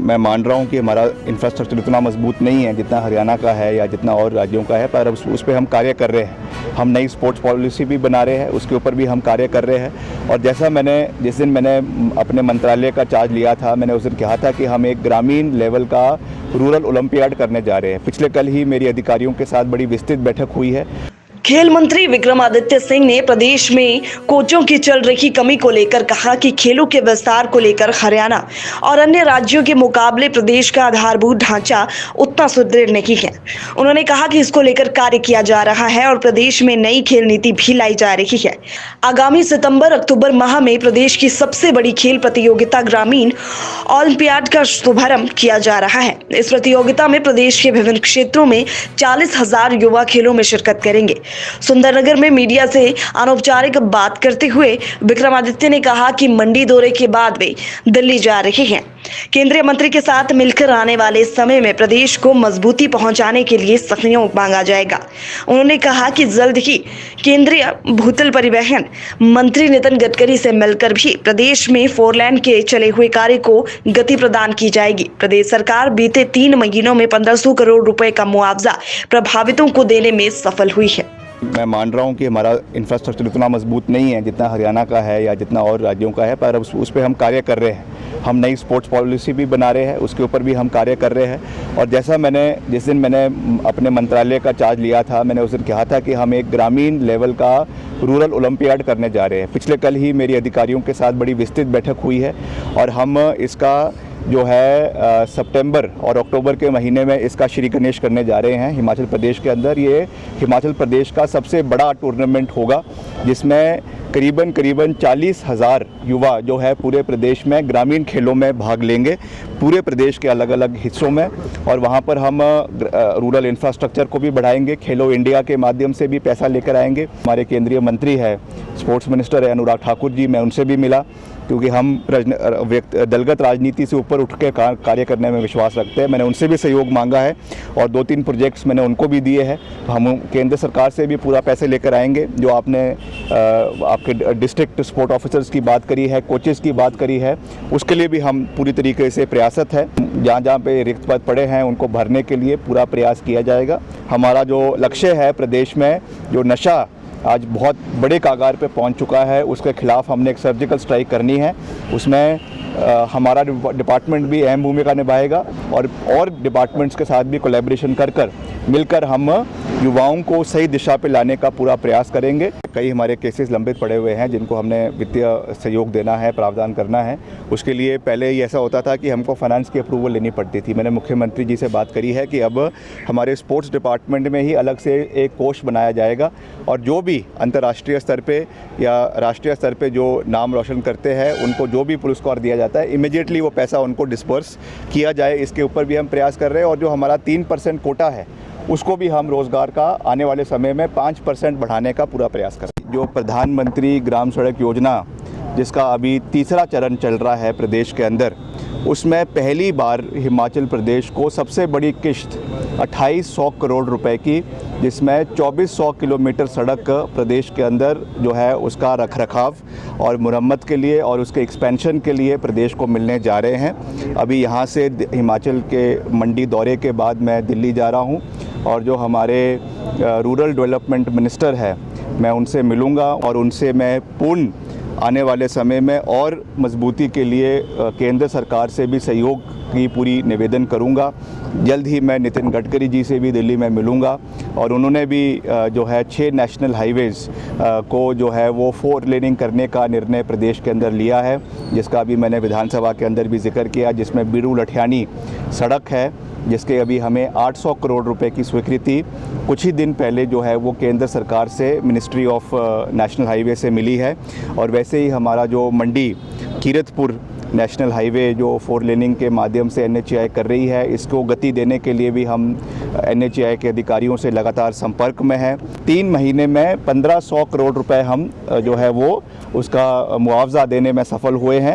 मैं मान रहा हूं कि हमारा इंफ्रास्ट्रक्चर इतना मजबूत नहीं है जितना हरियाणा का है या जितना और राज्यों का है, पर अब उस पर हम कार्य कर रहे हैं। हम नई स्पोर्ट्स पॉलिसी भी बना रहे हैं, उसके ऊपर भी हम कार्य कर रहे हैं। और जैसा जिस दिन मैंने अपने मंत्रालय का चार्ज लिया था, मैंने उस दिन कहा था कि हम एक ग्रामीण लेवल का रूरल ओलंपियाड करने जा रहे हैं। पिछले कल ही मेरी अधिकारियों के साथ बड़ी विस्तृत बैठक हुई है। खेल मंत्री विक्रमादित्य सिंह ने प्रदेश में कोचों की चल रही कमी को लेकर कहा कि खेलों के विस्तार को लेकर हरियाणा और अन्य राज्यों के मुकाबले प्रदेश का आधारभूत ढांचा उतना सुदृढ़ नहीं है। उन्होंने कहा कि इसको लेकर कार्य किया जा रहा है और प्रदेश में नई खेल नीति भी लाई जा रही है। आगामी सितंबर-अक्टूबर माह में प्रदेश की सबसे बड़ी खेल प्रतियोगिता ग्रामीण ओलंपियाड का शुभारंभ किया जा रहा है। इस प्रतियोगिता में प्रदेश के विभिन्न क्षेत्रों में 40,000 युवा खेलों में शिरकत करेंगे। सुंदरनगर में मीडिया से अनौपचारिक बात करते हुए विक्रमादित्य ने कहा कि मंडी दौरे के बाद वे दिल्ली जा रहे हैं। केंद्रीय मंत्री के साथ मिलकर आने वाले समय में प्रदेश को मजबूती पहुंचाने के लिए सहयोग मांगा जाएगा। उन्होंने कहा कि जल्द ही केंद्रीय भूतल परिवहन मंत्री नितिन गडकरी से मिलकर भी प्रदेश में 4 लेन के चले हुए कार्य को गति प्रदान की जाएगी। प्रदेश सरकार बीते 3 महीनों में 1500 करोड़ रुपए का मुआवजा प्रभावितों को देने में सफल हुई है। मैं मान रहा हूं कि हमारा इंफ्रास्ट्रक्चर इतना मजबूत नहीं है जितना हरियाणा का है या जितना और राज्यों का है, पर अब उस पर हम कार्य कर रहे हैं। हम नई स्पोर्ट्स पॉलिसी भी बना रहे हैं, उसके ऊपर भी हम कार्य कर रहे हैं। और जैसा जिस दिन मैंने अपने मंत्रालय का चार्ज लिया था, मैंने उस दिन कहा था कि हम एक ग्रामीण लेवल का रूरल ओलंपियाड करने जा रहे हैं। पिछले कल ही मेरी अधिकारियों के साथ बड़ी विस्तृत बैठक हुई है और हम इसका जो है सितंबर और अक्टूबर के महीने में इसका श्री गणेश करने जा रहे हैं हिमाचल प्रदेश के अंदर। ये हिमाचल प्रदेश का सबसे बड़ा टूर्नामेंट होगा जिसमें करीबन 40,000 युवा जो है पूरे प्रदेश में ग्रामीण खेलों में भाग लेंगे, पूरे प्रदेश के अलग अलग हिस्सों में। और वहाँ पर हम रूरल इंफ्रास्ट्रक्चर को भी बढ़ाएंगे, खेलो इंडिया के माध्यम से भी पैसा लेकर आएंगे। हमारे केंद्रीय मंत्री है, स्पोर्ट्स मिनिस्टर है अनुराग ठाकुर जी, मैं उनसे भी मिला क्योंकि हम दलगत राजनीति से ऊपर उठ के कार्य करने में विश्वास रखते हैं। मैंने उनसे भी सहयोग मांगा है और 2-3 प्रोजेक्ट्स मैंने उनको भी दिए हैं। हम केंद्र सरकार से भी पूरा पैसे लेकर आएंगे। जो आपने आपके डिस्ट्रिक्ट स्पोर्ट ऑफिसर्स की बात करी है, कोचेज़ की बात करी है, उसके लिए भी हम पूरी तरीके से प्रयासत है। जहाँ जहाँ पे रिक्त पद पड़े हैं उनको भरने के लिए पूरा प्रयास किया जाएगा। हमारा जो लक्ष्य है प्रदेश में जो नशा आज बहुत बड़े कागार पे पहुंच चुका है, उसके खिलाफ हमने एक सर्जिकल स्ट्राइक करनी है। उसमें हमारा डिपार्टमेंट भी अहम भूमिका निभाएगा और डिपार्टमेंट्स के साथ भी कोलैबोरेशन कर मिलकर हम युवाओं को सही दिशा पे लाने का पूरा प्रयास करेंगे। कई हमारे केसेस लंबित पड़े हुए हैं जिनको हमने वित्तीय सहयोग देना है, प्रावधान करना है। उसके लिए पहले ही ऐसा होता था कि हमको फाइनेंस की अप्रूवल लेनी पड़ती थी। मैंने मुख्यमंत्री जी से बात करी है कि अब हमारे स्पोर्ट्स डिपार्टमेंट में ही अलग से एक कोष बनाया जाएगा और जो भी अंतर्राष्ट्रीय स्तर पे या राष्ट्रीय स्तर पे जो नाम रोशन करते हैं उनको जो भी पुरस्कार दिया जाता है, इमीडिएटली वो पैसा उनको डिस्पर्स किया जाए। इसके ऊपर भी हम प्रयास कर रहे हैं। और जो हमारा 3% कोटा है उसको भी हम रोज़गार का आने वाले समय में 5% बढ़ाने का पूरा प्रयास करें। जो प्रधानमंत्री ग्राम सड़क योजना जिसका अभी तीसरा चरण चल रहा है प्रदेश के अंदर, उसमें पहली बार हिमाचल प्रदेश को सबसे बड़ी किश्त 2800 करोड़ रुपए की, जिसमें 2400 किलोमीटर सड़क प्रदेश के अंदर जो है उसका रखरखाव और मुरम्मत के लिए और उसके एक्सपेंशन के लिए प्रदेश को मिलने जा रहे हैं। अभी यहाँ से हिमाचल के मंडी दौरे के बाद मैं दिल्ली जा रहा हूँ और जो हमारे रूरल डेवलपमेंट मिनिस्टर है मैं उनसे मिलूँगा और उनसे मैं पूर्ण आने वाले समय में और मजबूती के लिए केंद्र सरकार से भी सहयोग की पूरी निवेदन करूंगा। जल्द ही मैं नितिन गडकरी जी से भी दिल्ली में मिलूंगा और उन्होंने भी जो है 6 नेशनल हाईवेज़ को जो है वो 4 लेनिंग करने का निर्णय प्रदेश के अंदर लिया है, जिसका अभी मैंने विधानसभा के अंदर भी जिक्र किया, जिसमें बीड़ू लठियानी सड़क है जिसके अभी हमें 800 करोड़ रुपए की स्वीकृति कुछ ही दिन पहले जो है वो केंद्र सरकार से मिनिस्ट्री ऑफ नेशनल हाईवे से मिली है। और वैसे ही हमारा जो मंडी कीरतपुर नेशनल हाईवे जो 4 लेनिंग के माध्यम से NHAI कर रही है, इसको गति देने के लिए भी हम NHAI के अधिकारियों से लगातार संपर्क में हैं। 3 महीने में 1500 करोड़ रुपए हम जो है वो उसका मुआवजा देने में सफल हुए हैं।